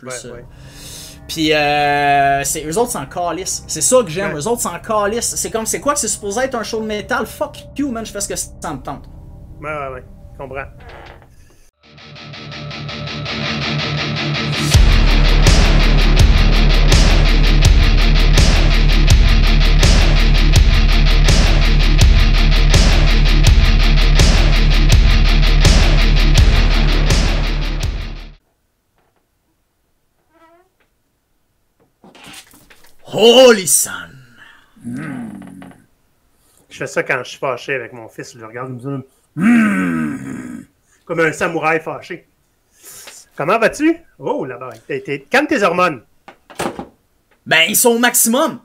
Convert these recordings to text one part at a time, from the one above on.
plus... Ouais. Puis eux autres s'en calissent. C'est ça que j'aime, eux autres s'en calissent. C'est comme, c'est quoi que c'est supposé être un show de métal? Fuck you, man, je fais ce que ça me tente. Ouais, je comprends. Holy sun! Je fais ça quand je suis fâché avec mon fils. Je le regarde comme ça. Comme un samouraï fâché. Comment vas-tu? Oh, là-bas. Calme tes hormones. Ben, ils sont au maximum!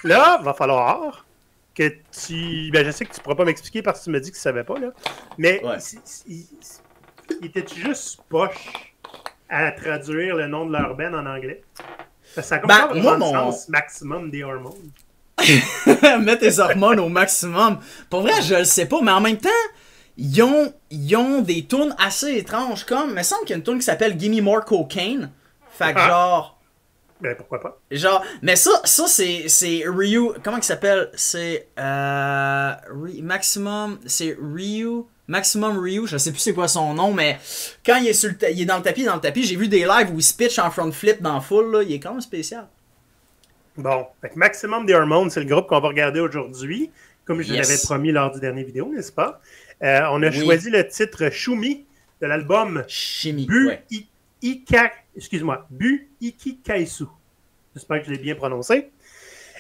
Là, va falloir que tu... Ben, je sais que tu pourras pas m'expliquer parce que tu me dis que tu savais pas, là. Mais Ouais. il était-tu juste poche à traduire le nom de leur band en anglais? Parce que ça a comme pas vraiment de sens, maximum des hormones. Mets tes hormones au maximum. Pour vrai, je le sais pas, mais en même temps, ils ont des tunes assez étranges, comme, il me semble qu'il y a une tune qui s'appelle Gimme More Cocaine. Fait que genre... Ben, pourquoi pas? Genre, mais ça c'est Ryu, comment il s'appelle? C'est Maximum, c'est Ryu, Maximum Ryu, je sais plus c'est quoi son nom, mais quand il est, il est dans le tapis, j'ai vu des lives où il se pitch en front flip dans la foule, là, il est quand même spécial. Bon, fait que Maximum des Hormones, c'est le groupe qu'on va regarder aujourd'hui, comme je l'avais promis lors du dernier vidéo, n'est-ce pas? On a choisi le titre Shumi de l'album Bu Ikikaisu. J'espère que je l'ai bien prononcé.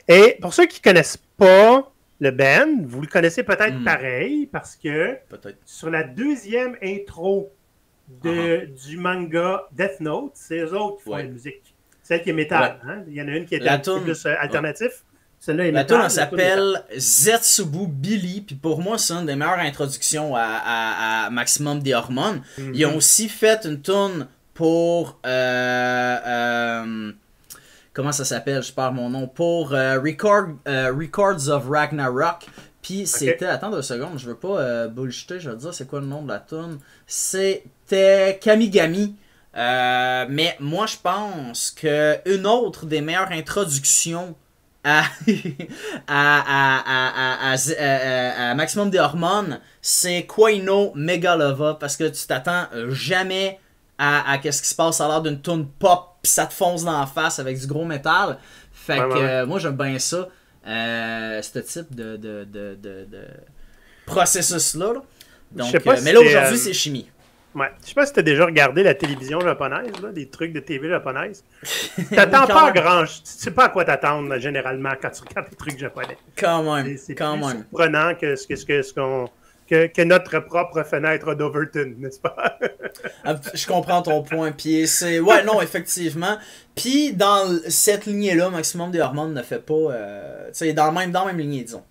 Et pour ceux qui ne connaissent pas le band, vous le connaissez peut-être pareil, parce que sur la deuxième intro du manga Death Note, c'est eux autres qui font la musique. Celle qui est métal. Hein? Il y en a une qui est un peu plus alternatif. Celle-là est métal. La tune s'appelle Zetsubu Billy, puis pour moi, c'est une des meilleures introductions à Maximum des Hormones. Ils ont aussi fait une tune pour... comment ça s'appelle? Je perds mon nom. Pour Records of Ragnarok. Puis c'était... Attends 2 secondes, je veux pas bullshiter, je vais te dire c'est quoi le nom de la tune. C'était Kamigami. Mais moi, je pense que une autre des meilleures introductions à Maximum des Hormones, c'est Koino Megalova, parce que tu t'attends jamais à qu'est-ce qui se passe à l'heure d'une tune pop, pis ça te fonce dans la face avec du gros métal. Fait que moi, j'aime bien ça, ce type de processus-là. Donc, mais là, aujourd'hui, c'est chimie. Ouais. Je sais pas si tu as déjà regardé la télévision japonaise, là, des trucs de TV japonaise. T'attends pas à grand... Tu sais pas à quoi t'attendre, généralement, quand tu regardes des trucs japonais. Quand même. C'est plus surprenant que notre propre fenêtre d'Overton, n'est-ce pas? Je comprends ton point. Puis c'est... Ouais, non, effectivement. Puis dans cette lignée-là, Maximum des Hormones ne fait pas... tu sais, dans la même lignée, disons.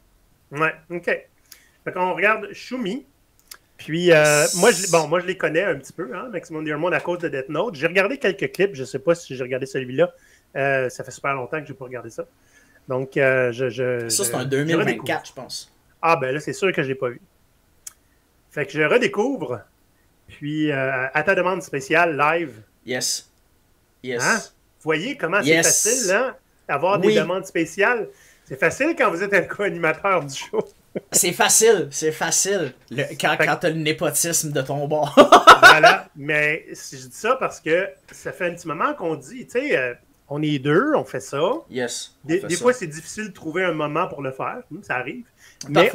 Ouais, OK. Fait qu'on regarde Shumi. Puis, moi, je les connais un petit peu, hein, Maximum des Hormones, à cause de Death Note. J'ai regardé quelques clips. Je sais pas si j'ai regardé celui-là. Ça fait super longtemps que j'ai pas regardé ça. Donc, ça, c'est un 2024, je pense. Ah, ben là, c'est sûr que je l'ai pas vu. Fait que je redécouvre. Puis, à ta demande spéciale, live. Yes. Hein? Vous voyez comment c'est facile, hein? Avoir des demandes spéciales. C'est facile quand vous êtes un co-animateur du show. C'est facile. Quand t'as le népotisme de ton bord. Voilà. Mais je dis ça parce que ça fait un petit moment qu'on dit, tu sais, on est deux, on fait ça. Yes. Des fois, c'est difficile de trouver un moment pour le faire. Ça arrive. Mais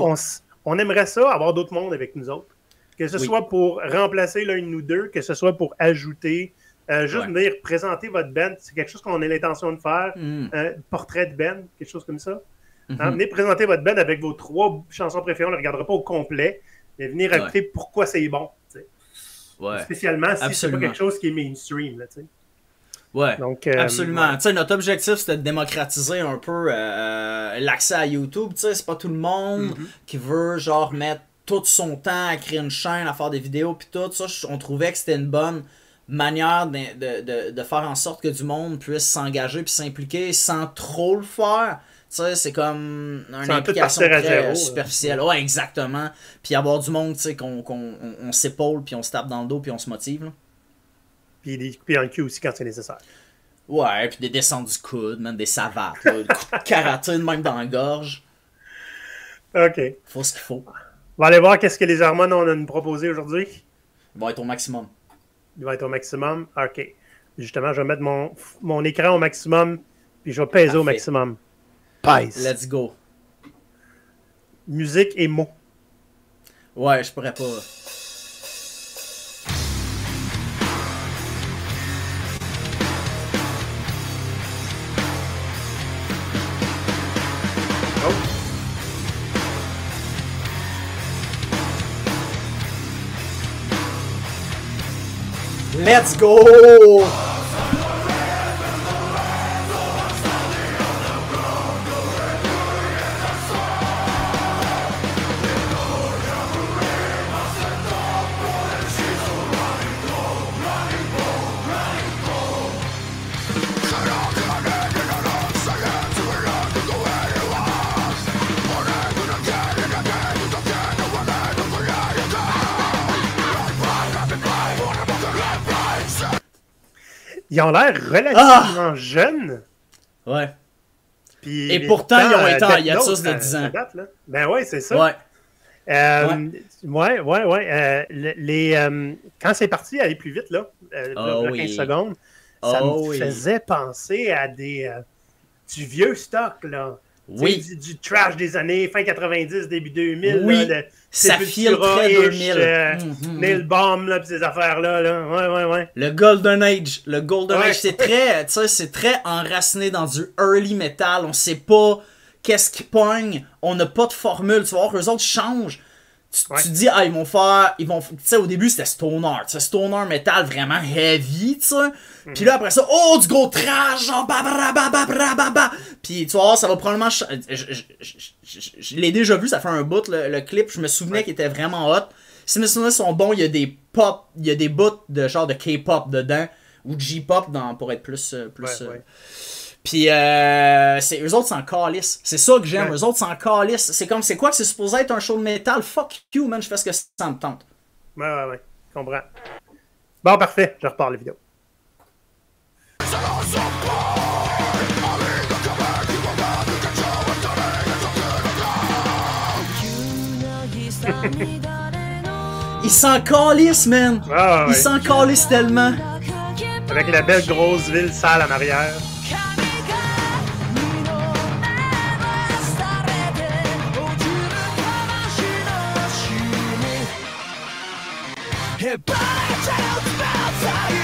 on aimerait ça, avoir d'autres mondes avec nous autres. Que ce soit pour remplacer l'un de nous deux, que ce soit pour ajouter, juste venir présenter votre band. C'est quelque chose qu'on a l'intention de faire. Un portrait de band, quelque chose comme ça. Hein, venez présenter votre band avec vos 3 chansons préférées. On ne le regardera pas au complet. Mais venir écouter pourquoi c'est bon. Spécialement si c'est pas quelque chose qui est mainstream. Là, ouais, donc, absolument. Notre objectif, c'était de démocratiser un peu l'accès à YouTube. C'est pas tout le monde qui veut genre mettre tout son temps à créer une chaîne, à faire des vidéos puis tout. Ça, on trouvait que c'était une bonne manière de faire en sorte que du monde puisse s'engager puis s'impliquer sans trop le faire. C'est comme une implication très superficielle. Ouais, exactement. Puis avoir du monde, qu'on s'épaule, puis on se tape dans le dos, puis on se motive. Là. Puis des coupés en cul aussi quand c'est nécessaire. Ouais, puis des descentes du coude, même des savates, là, des coups de karaté même dans la gorge. OK. Faut ce qu'il faut. On va aller voir qu'est-ce que les hormones ont à nous proposer aujourd'hui. Il va être au maximum. Il va être au maximum. OK. Justement, je vais mettre mon écran au maximum, puis je vais peser au maximum. Pèse. Let's go. Musique et mots. Ouais, je pourrais pas. Let's go! Ils ont l'air relativement jeunes. Ouais. Puis et pourtant, ils ont été en hiatus de 10 ans. Date, là. Ben ouais, c'est ça. Ouais. Quand c'est parti aller plus vite, là, 15 secondes, ça me faisait penser à du vieux stock, là. Oui. Du trash des années fin 90, début 2000. Oui. Là, ça file très 2000. Nail Bomb, là, pis ces affaires-là. Là. Ouais. Le Golden Age. Le Golden Age, c'est très enraciné dans du early metal. On sait pas qu'est-ce qui pogne. On n'a pas de formule. Tu vas voir, eux autres changent. Tu te dis, ils vont tu sais, au début, c'était stoner. Stoner metal vraiment heavy, tu sais. Puis là, après ça, du gros trash, genre, puis tu vois, ça va probablement... Je l'ai déjà vu, ça fait un bout, le clip. Je me souvenais qu'il était vraiment hot. Si mes souvenirs sont bons, il y a des bouts de genre de K-pop dedans, ou de J-pop pour être plus... Puis eux autres s'en calissent. C'est ça que j'aime, eux autres s'en calissent. C'est comme, c'est quoi que c'est supposé être un show de métal? Fuck you, man, je fais ce que ça me tente. Ouais, je comprends. Bon, parfait, je repars la vidéo. Ils s'en calissent, man! Ils s'en calissent tellement! Avec la belle grosse ville sale en arrière.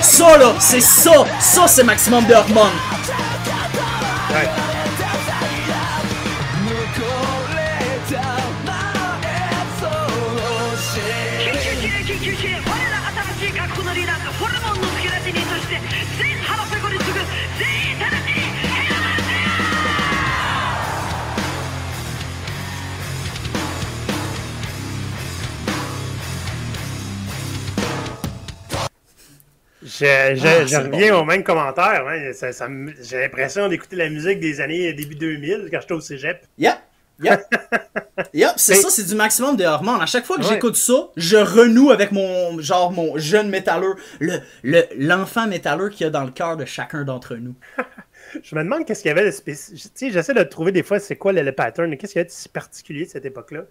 Ça là, c'est ça! Ça c'est maximum de hormones! Ouais. Je reviens au même commentaire. Hein. J'ai l'impression d'écouter la musique des années début 2000 quand j'étais au cégep. Yep, c'est ça, c'est du maximum de hormones. À chaque fois que j'écoute ça, je renoue avec mon jeune métalleux, l'enfant métalleux qu'il y a dans le cœur de chacun d'entre nous. Je me demande qu'est-ce qu'il y avait de spécifique. Tu sais, j'essaie de trouver des fois c'est quoi le pattern, qu'est-ce qu'il y avait de si particulier de cette époque-là.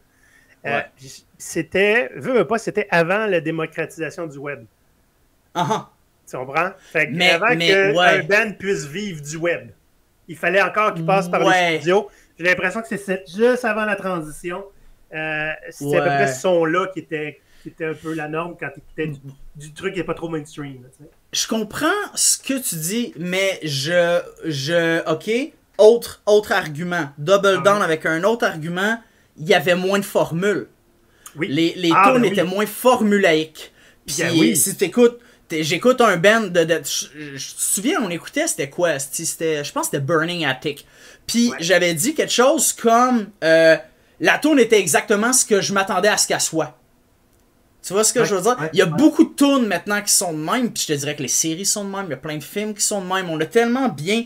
C'était avant la démocratisation du web. Tu comprends? Fait que avant qu'un band puisse vivre du web, il fallait encore qu'il passe par les studios. J'ai l'impression que c'est juste avant la transition. C'était à peu près ce son-là qui était un peu la norme quand t'écoutais du truc qui n'est pas trop mainstream. Là, je comprends ce que tu dis, mais OK, autre argument. Double down avec un autre argument, il y avait moins de formules. Oui. Les tunes étaient moins formulaïques. Puis si t'écoutes... J'écoute un band je te souviens, on écoutait, c'était quoi? Je pense que c'était Burning Attic. Puis j'avais dit quelque chose comme la tune était exactement ce que je m'attendais à ce qu'elle soit. Tu vois ce que je veux dire? Il y a beaucoup de tunes maintenant qui sont de même, puis je te dirais que les séries sont de même, il y a plein de films qui sont de même. On a tellement bien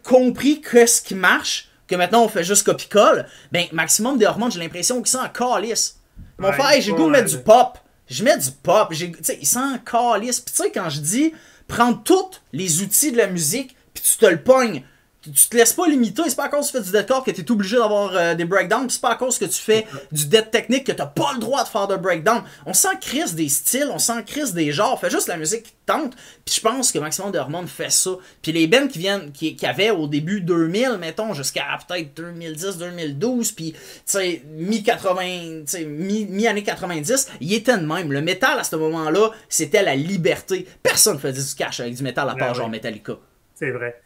compris ce qui marche que maintenant on fait juste copie-colle. Ben, maximum des hormones, j'ai l'impression qu'ils sont en calice. Ils vont faire, j'ai le goût de mettre du pop. Je mets du pop, ils s'en calissent. Puis tu sais, quand je dis prendre tous les outils de la musique, puis tu te le pognes. Tu te laisses pas limiter, c'est pas à cause que tu fais du deathcore que tu es obligé d'avoir des breakdowns, c'est pas à cause que tu fais du death technique que t'as pas le droit de faire de breakdown. On s'en crisse des styles, on s'en crisse des genres, fais juste la musique qui te tente, puis je pense que Maximum de Hormones fait ça. Puis les bands qui avaient au début 2000, mettons, jusqu'à peut-être 2010-2012, puis tu sais, mi-année 90, ils étaient de même. Le métal à ce moment-là, c'était la liberté. Personne faisait du cash avec du métal à part genre Metallica. C'est vrai.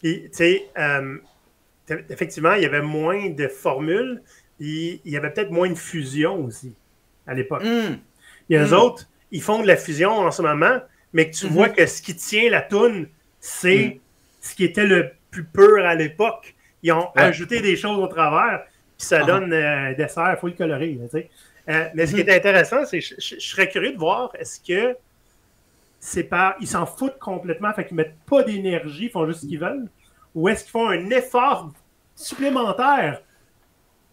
Et, tu sais, effectivement, il y avait moins de formules. Il y avait peut-être moins de fusion aussi, à l'époque. Et eux autres, ils font de la fusion en ce moment, mais que tu vois que ce qui tient la toune, c'est ce qui était le plus pur à l'époque. Ils ont ajouté des choses au travers, puis ça donne un dessert full coloré. Tu sais. Mais ce qui est intéressant, c'est que je serais curieux de voir, est-ce que ils s'en foutent complètement, fait qu'ils mettent pas d'énergie, ils font juste ce qu'ils veulent, ou est-ce qu'ils font un effort supplémentaire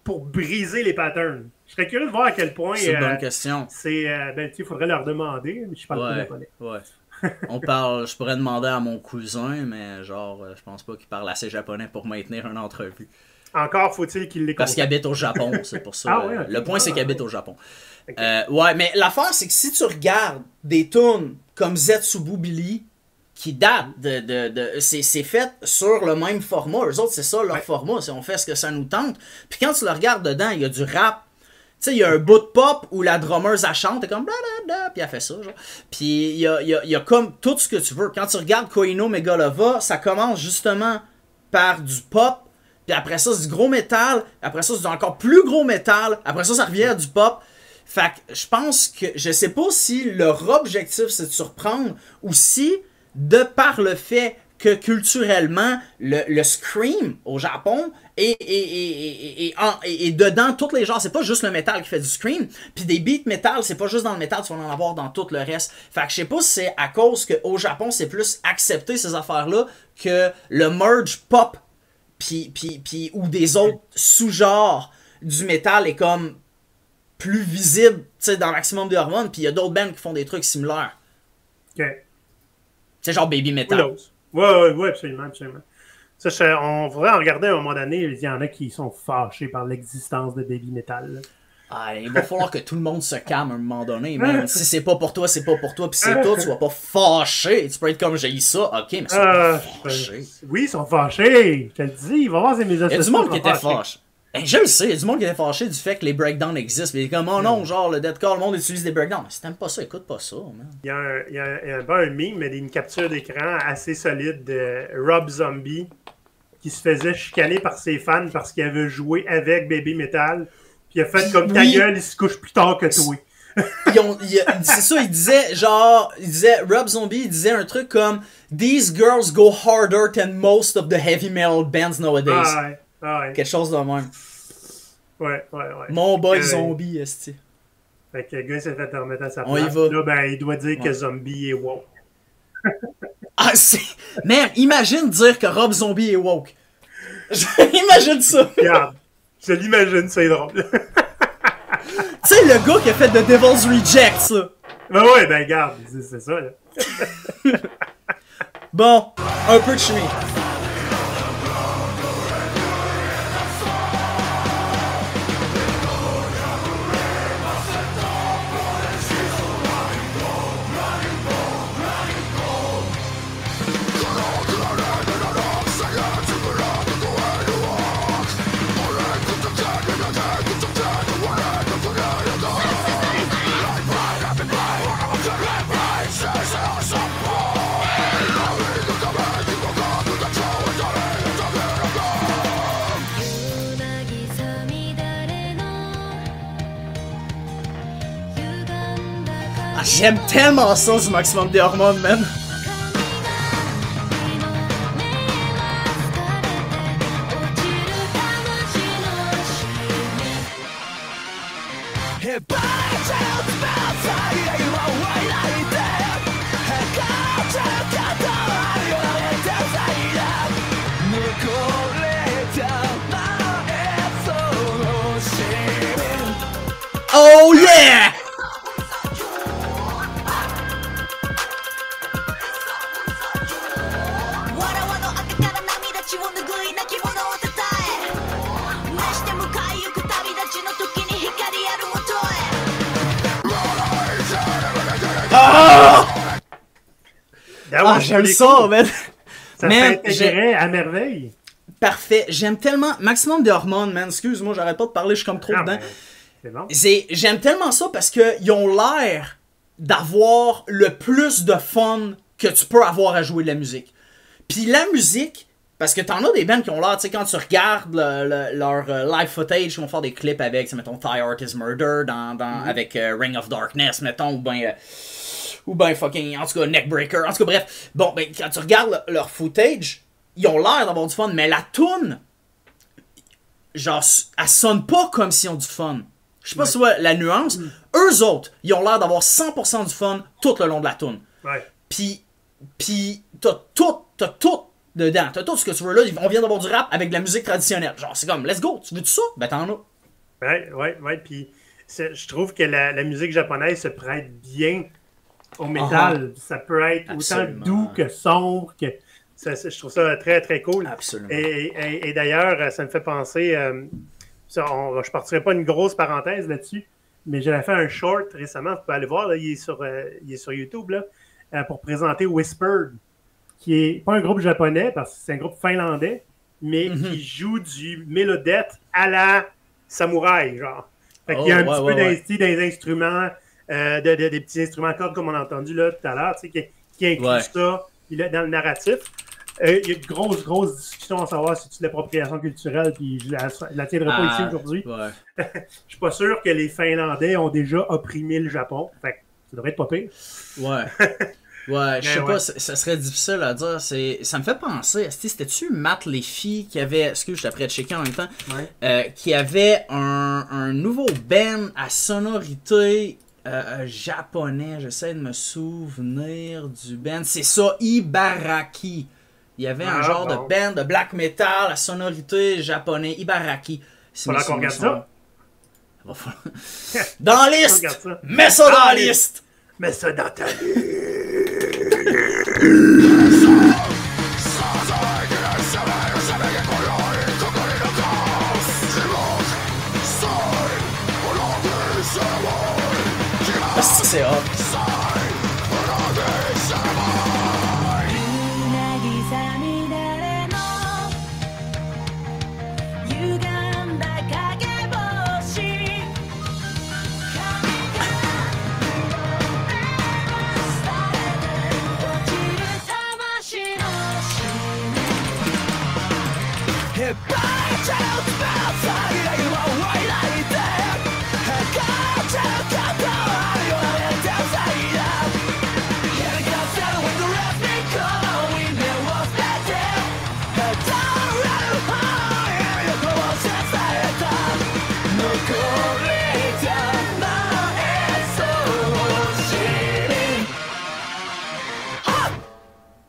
pour briser les patterns? Je serais curieux de voir à quel point... C'est une bonne question. Il faudrait leur demander, mais je parle pas japonais. Je pourrais demander à mon cousin, mais genre, je pense pas qu'il parle assez japonais pour maintenir une entrevue. Encore faut-il qu'il les comprenne. Parce qu'il habite au Japon, c'est pour ça. Le point, c'est qu'il habite au Japon. Okay. Mais l'affaire, c'est que si tu regardes des tunes comme Zetsubu Billy, qui datent c'est fait sur le même format. Eux autres, c'est ça leur format. On fait ce que ça nous tente. Puis quand tu le regardes dedans, il y a du rap. Tu sais, il y a un bout de pop où la drummeuse, elle chante, elle comme blablabla, puis elle fait ça, genre. Puis il y a comme tout ce que tu veux. Quand tu regardes Koino Megalova, ça commence justement par du pop, puis après ça, c'est du gros métal, après ça, c'est du encore plus gros métal, après ça, ça revient à du pop. Fait que je pense que, je sais pas si leur objectif, c'est de surprendre, ou si, de par le fait que culturellement, le scream au Japon et dedans tous les genres, c'est pas juste le métal qui fait du scream, puis des beats métal, c'est pas juste dans le métal, tu vas en avoir dans tout le reste. Fait que je sais pas si c'est à cause qu'au Japon, c'est plus accepté ces affaires-là que le merge pop puis ou des autres sous-genres du métal est comme plus visible, tu sais, dans Maximum de Hormones, puis il y a d'autres bands qui font des trucs similaires. OK. C'est genre Baby Metal. Oui, absolument. Ça, on voudrait en regarder à un moment donné. Il y en a qui sont fâchés par l'existence de Baby Metal. Il va falloir que tout le monde se calme à un moment donné. Même si c'est pas pour toi, c'est pas pour toi. Puis c'est tout, tu vas pas fâcher. Tu peux être comme j'ai eu ça. Ok, mais ils sont pas fâchés. Oui, ils sont fâchés. Je te le dis, il va voir ces médias sociaux. Il y a du monde qui était fâché. Je le sais, il y a du monde qui était fâché du fait que les breakdowns existent. Mais comme, oh non, genre, le deathcore, le monde utilise des breakdowns. Mais si t'aimes pas ça, écoute pas ça, man. Il y a un meme, mais une capture d'écran assez solide de Rob Zombie qui se faisait chicaner par ses fans parce qu'il avait joué avec Baby Metal. Puis il a fait comme ta gueule, il se couche plus tard que toi. C'est ça, il disait, Rob Zombie, il disait un truc comme These girls go harder than most of the heavy metal bands nowadays. Quelque chose de même. Ouais. Mon boy Zombie, esti. Fait que le gars s'est fait remettre à sa place. On y va. Là, il doit dire que Zombie est woke. Man, imagine dire que Rob Zombie est woke. Imagine ça. Regarde, je l'imagine, c'est drôle. Tu sais, le gars qui a fait The Devil's Rejects, là. Regarde, c'est ça, là. Bon, un peu de chemin. J'aime tellement ça du Maximum des Hormones, man. Oh yeah! Ah! J'aime ça, man! Ça s'intégrait à merveille. Parfait. J'aime tellement... Maximum de hormones, man. Excuse-moi, j'arrête pas de parler, je suis comme trop dedans. C'est bon. J'aime tellement ça parce qu'ils ont l'air d'avoir le plus de fun que tu peux avoir à jouer de la musique. Puis la musique, parce que t'en as des bands qui ont l'air, tu sais, quand tu regardes leur live footage, ils vont faire des clips avec, c'est, mettons, Thy Art is Murder avec Ring of Darkness, mettons, ou ben fucking, en tout cas, Neckbreaker, en tout cas, bref. Bon, ben, quand tu regardes leur footage, ils ont l'air d'avoir du fun, mais la toune, genre, elle sonne pas comme s'ils ont du fun. Je sais pas si tu vois la nuance. Eux autres, ils ont l'air d'avoir 100% du fun tout le long de la toune. Ouais. Puis t'as tout dedans. T'as tout ce que tu veux là. On vient d'avoir du rap avec de la musique traditionnelle. Genre, c'est comme, let's go, tu veux tout ça? Ben t'en as. Ouais. Puis je trouve que la musique japonaise se prête bien au métal. Ça peut être autant doux que sombre. Je trouve ça très, très cool. Absolument. Et d'ailleurs, ça me fait penser... je ne partirai pas une grosse parenthèse là-dessus, mais j'avais fait un short récemment, vous pouvez aller voir, là, il est sur YouTube, là, pour présenter Whispered, qui est pas un groupe japonais, parce que c'est un groupe finlandais, mais qui joue du mélodette à la samouraï, genre. Fait qu'il y a un petit peu d'instinct dans les instruments, des petits instruments à cordes, comme on a entendu là tout à l'heure, qui inclut ça dans le narratif. Il y a de grosses discussions à savoir si c'est de l'appropriation culturelle, puis je la tiendrai pas ici aujourd'hui. Je suis pas sûr que les Finlandais ont déjà opprimé le Japon. Fait que ça devrait être pas pire. Ouais, je sais pas, ça serait difficile à dire. Ça me fait penser, c'était-tu Matt Leffy qui avait, excuse, je t'apprête de checker en même temps, qui avait un nouveau band à sonorité japonais. J'essaie de me souvenir du band. C'est ça, Ibaraki. Il y avait un genre de band de black metal à sonorité japonais, Ibaraki. Faudra qu'on regarde ça. Dans la liste! Mets ça dans la liste! Mets ça dans ta liste! C'est hot.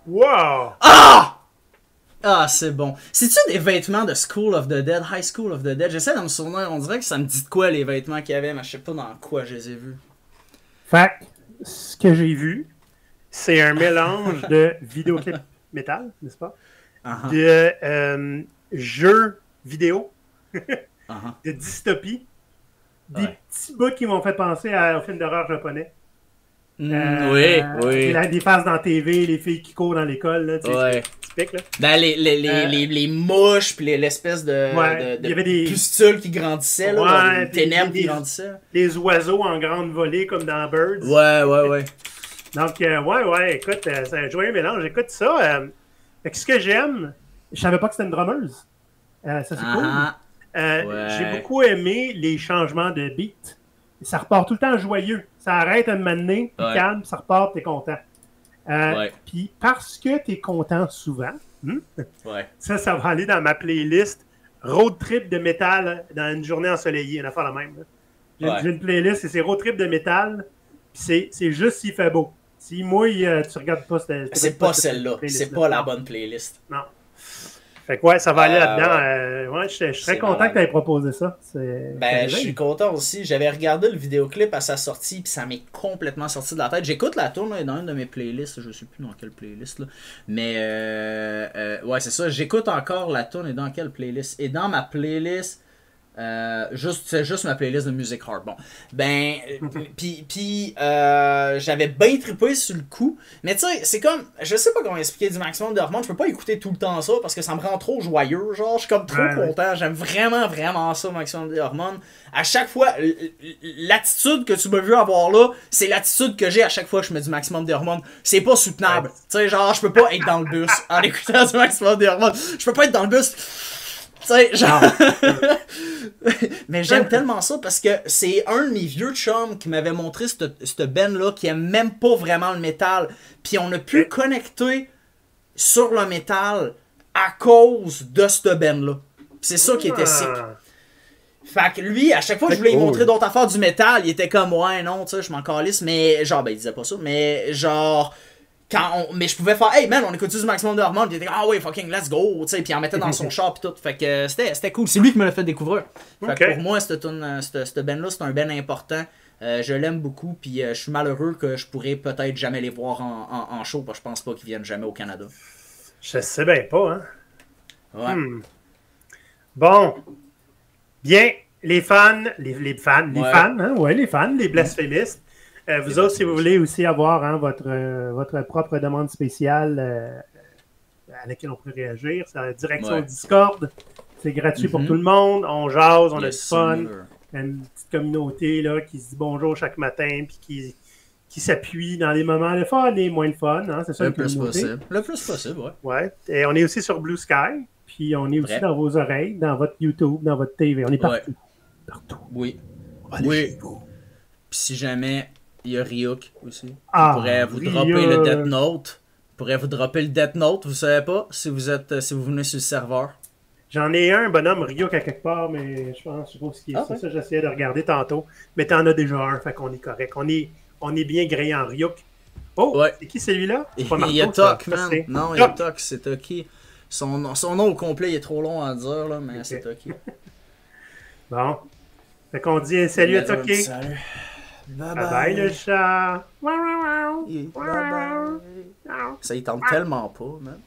Wow! Ah, c'est bon. C'est-tu des vêtements de School of the Dead, High School of the Dead? J'essaie de me souvenir, on dirait que ça me dit de quoi les vêtements qu'il y avait, mais je sais pas dans quoi je les ai vus. Fait ce que j'ai vu, c'est un mélange de vidéoclip métal, n'est-ce pas? De jeux vidéo, de dystopie, des petits bouts qui m'ont fait penser au film d'horreur japonais. Oui. Des phases dans la TV, les filles qui courent dans l'école, là, tu sais, typique, là. Ben, les mouches, puis l'espèce de il y avait des pustules qui grandissaient, là, des ténèbres qui grandissaient. Des oiseaux en grande volée, comme dans Birds. Ouais. Donc, écoute, c'est un joyeux mélange. Écoute ça. Ce que j'aime, je savais pas que c'était une drummeuse. Ça, c'est cool. J'ai beaucoup aimé les changements de beat. Ça repart tout le temps joyeux. Ça arrête un moment donné, puis calme, ça repart, t'es content. Puis parce que t'es content souvent, ça va aller dans ma playlist Road Trip de métal dans une journée ensoleillée. On a fait la même. J'ai une playlist et c'est Road Trip de métal. Puis c'est juste s'il fait beau. S'il mouille, tu regardes pas. C'est pas celle-là. C'est pas la bonne playlist. Non. Fait que ça va aller là-dedans. Je suis très content que tu aies proposé ça. Je suis content aussi. J'avais regardé le vidéoclip à sa sortie, puis ça m'est complètement sorti de la tête. J'écoute la tune dans une de mes playlists. Je sais plus dans quelle playlist. Là. Mais c'est ça. J'écoute encore la tune et dans quelle playlist. Et dans ma playlist C'est juste ma playlist de musique hard. Bon. Ben, j'avais bien trippé sur le coup. Mais tu sais, c'est comme, je sais pas comment expliquer du maximum d'hormones. Je peux pas écouter tout le temps ça parce que ça me rend trop joyeux. Genre, je suis comme trop content. J'aime vraiment, vraiment ça, maximum d'hormones. À chaque fois, l'attitude que tu m'as vu avoir là, c'est l'attitude que j'ai à chaque fois que je mets du maximum d'hormones. C'est pas soutenable. Tu sais, genre, je peux pas être dans le bus en écoutant du maximum d'hormones. Je peux pas être dans le bus. Tu sais, genre. Mais j'aime tellement ça parce que c'est un de mes vieux chums qui m'avait montré cette band-là qui aime même pas vraiment le métal. Puis on a pu connecter sur le métal à cause de cette band-là. C'est ça qui était sick. Fait que lui, à chaque fois que je voulais lui montrer d'autres affaires du métal, il était comme ouais, non, tu sais, je m'en calisse. Mais genre, ben, il disait pas ça. Mais genre. Mais je pouvais faire hey man, on écoute du maximum d'hormones, puis il était ah ouais fucking let's go, tu sais, puis il en mettait dans son char puis tout. Fait que c'était cool, c'est lui qui me l'a fait découvrir. Fait que pour moi cette band là, c'est un band important. Je l'aime beaucoup, puis je suis malheureux que je pourrais peut-être jamais les voir en show parce que je pense pas qu'ils viennent jamais au Canada. Je sais bien pas, hein. Ouais. Bon. Bien, les fans, les fans, hein, ouais, les fans, les blasphémistes. Vous autres, si vous voulez aussi avoir votre propre demande spéciale à laquelle on peut réagir, c'est la direction Discord. C'est gratuit pour tout le monde. On jase, on a du fun. Il y a une petite communauté là, qui se dit bonjour chaque matin puis qui s'appuie dans les moments le fun et moins le fun. Hein, c'est ça le plus possible. Le plus possible, ouais. Ouais. Et on est aussi sur Blue Sky. Puis on est aussi dans vos oreilles, dans votre YouTube, dans votre TV. On est partout. Partout. Oui. On va aller chez vous. Puis si jamais... Il y a Ryuk aussi. Il pourrait vous dropper le Death Note. Il pourrait vous dropper le Death Note, vous savez pas, si vous venez sur le serveur. J'en ai un bonhomme Ryuk à quelque part, mais je sais pas ce qui est. Ça, j'essayais de regarder tantôt. Mais t'en as déjà un, fait qu'on est correct. On est bien grillé en Ryuk. Oh, c'est qui celui-là? Il y a Tok, man. Non, il y a Tok, c'est Toki. Son nom au complet, il est trop long à dire, là, mais c'est Toki. Bon. Fait qu'on dit salut à Toki. Salut. Bye bye. Bye le chat. Ça y tente tellement pas, man.